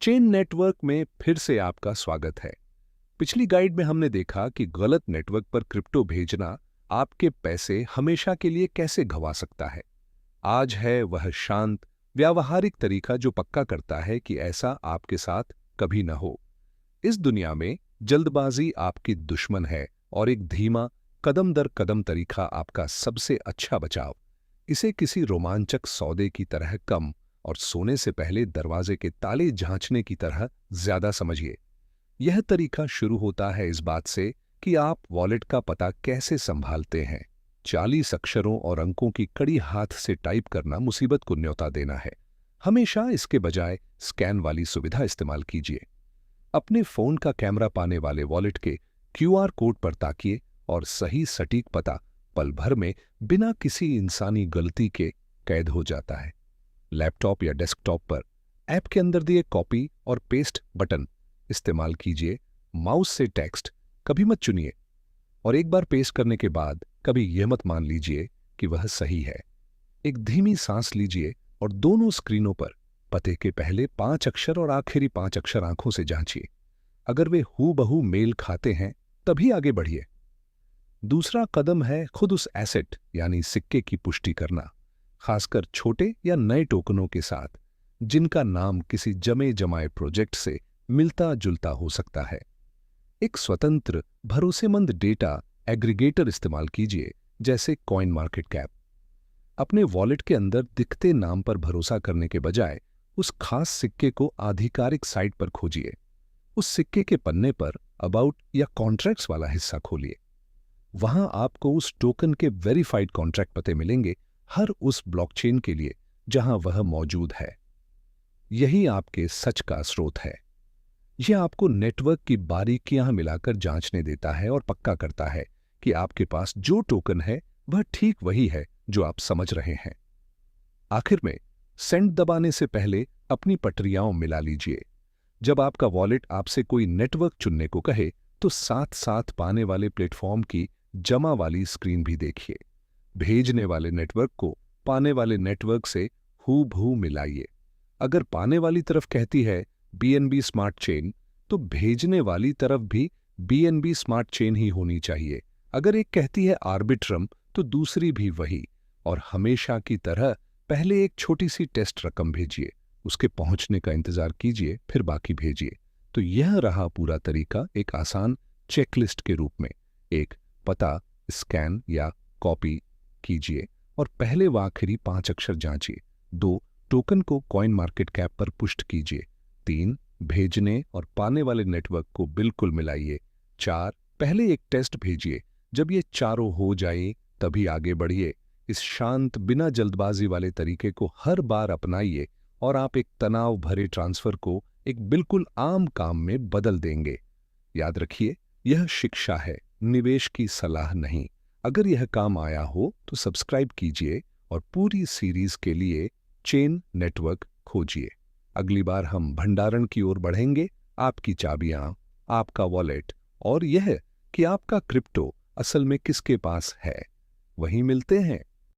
Chain network में फिर से आपका स्वागत है। पिछली गाइड में हमने देखा कि गलत नेटवर्क पर क्रिप्टो भेजना आपके पैसे हमेशा के लिए कैसे गंवा सकता है। आज है वह शांत, व्यावहारिक तरीका जो पक्का करता है कि ऐसा आपके साथ कभी न हो। इस दुनिया में जल्दबाजी आपकी दुश्मन है और एक धीमा, कदम दर कदम तरीका आपका सबसे अच्छा बचाव। इसे किसी रोमांचक सौदे की तरह कम और सोने से पहले दरवाजे के ताले जांचने की तरह ज्यादा समझिए। यह तरीका शुरू होता है इस बात से कि आप वॉलेट का पता कैसे संभालते हैं। 40 अक्षरों और अंकों की कड़ी हाथ से टाइप करना मुसीबत को न्योता देना है। हमेशा इसके बजाय स्कैन वाली सुविधा इस्तेमाल कीजिए। अपने फोन का कैमरा पाने वाले वॉलेट के क्यूआर कोड पर ताकिए और सही सटीक पता पल भर में बिना किसी इंसानी गलती के कैद हो जाता है। लैपटॉप या डेस्कटॉप पर ऐप के अंदर दिए कॉपी और पेस्ट बटन इस्तेमाल कीजिए। माउस से टेक्स्ट कभी मत चुनिए और एक बार पेस्ट करने के बाद कभी यह मत मान लीजिए कि वह सही है। एक धीमी सांस लीजिए और दोनों स्क्रीनों पर पते के पहले 5 अक्षर और आखिरी 5 अक्षर आंखों से जांचिए। अगर वे हूबहू मेल खाते हैं तभी आगे बढ़िए। दूसरा कदम है खुद उस एसेट यानी सिक्के की पुष्टि करना, खासकर छोटे या नए टोकनों के साथ जिनका नाम किसी जमे जमाए प्रोजेक्ट से मिलता जुलता हो सकता है। एक स्वतंत्र भरोसेमंद डेटा एग्रीगेटर इस्तेमाल कीजिए, जैसे कॉइन मार्केट कैप। अपने वॉलेट के अंदर दिखते नाम पर भरोसा करने के बजाय उस खास सिक्के को आधिकारिक साइट पर खोजिए। उस सिक्के के पन्ने पर अबाउट या कॉन्ट्रैक्ट्स वाला हिस्सा खोलिए। वहां आपको उस टोकन के वेरीफाइड कॉन्ट्रैक्ट पते मिलेंगे, हर उस ब्लॉकचेन के लिए जहां वह मौजूद है। यही आपके सच का स्रोत है। यह आपको नेटवर्क की बारीकियां मिलाकर जांचने देता है और पक्का करता है कि आपके पास जो टोकन है वह ठीक वही है जो आप समझ रहे हैं। आखिर में सेंड दबाने से पहले अपनी पटरियां मिला लीजिए। जब आपका वॉलेट आपसे कोई नेटवर्क चुनने को कहे तो साथ साथ पाने वाले प्लेटफॉर्म की जमा वाली स्क्रीन भी देखिए। भेजने वाले नेटवर्क को पाने वाले नेटवर्क से हूबहू मिलाइए। अगर पाने वाली तरफ कहती है बीएनबी स्मार्ट चेन, तो भेजने वाली तरफ भी बीएनबी स्मार्ट चेन ही होनी चाहिए। अगर एक कहती है आर्बिट्रम, तो दूसरी भी वही। और हमेशा की तरह पहले एक छोटी सी टेस्ट रकम भेजिए, उसके पहुंचने का इंतजार कीजिए, फिर बाकी भेजिए। तो यह रहा पूरा तरीका एक आसान चेकलिस्ट के रूप में। एक पता स्कैन या कॉपी कीजिए और पहले व आखिरी 5 अक्षर जांचिए। 2 टोकन को कॉइन मार्केट कैप पर पुष्ट कीजिए। 3 भेजने और पाने वाले नेटवर्क को बिल्कुल मिलाइए। 4 पहले एक टेस्ट भेजिए। जब ये चारों हो जाए तभी आगे बढ़िए। इस शांत बिना जल्दबाजी वाले तरीके को हर बार अपनाइए और आप एक तनाव भरे ट्रांसफर को एक बिल्कुल आम काम में बदल देंगे। याद रखिए, यह शिक्षा है, निवेश की सलाह नहीं। अगर यह काम आया हो तो सब्सक्राइब कीजिए और पूरी सीरीज के लिए चेन नेटवर्क खोजिए। अगली बार हम भंडारण की ओर बढ़ेंगे, आपकी चाबियां, आपका वॉलेट और यह कि आपका क्रिप्टो असल में किसके पास है। वहीं मिलते हैं।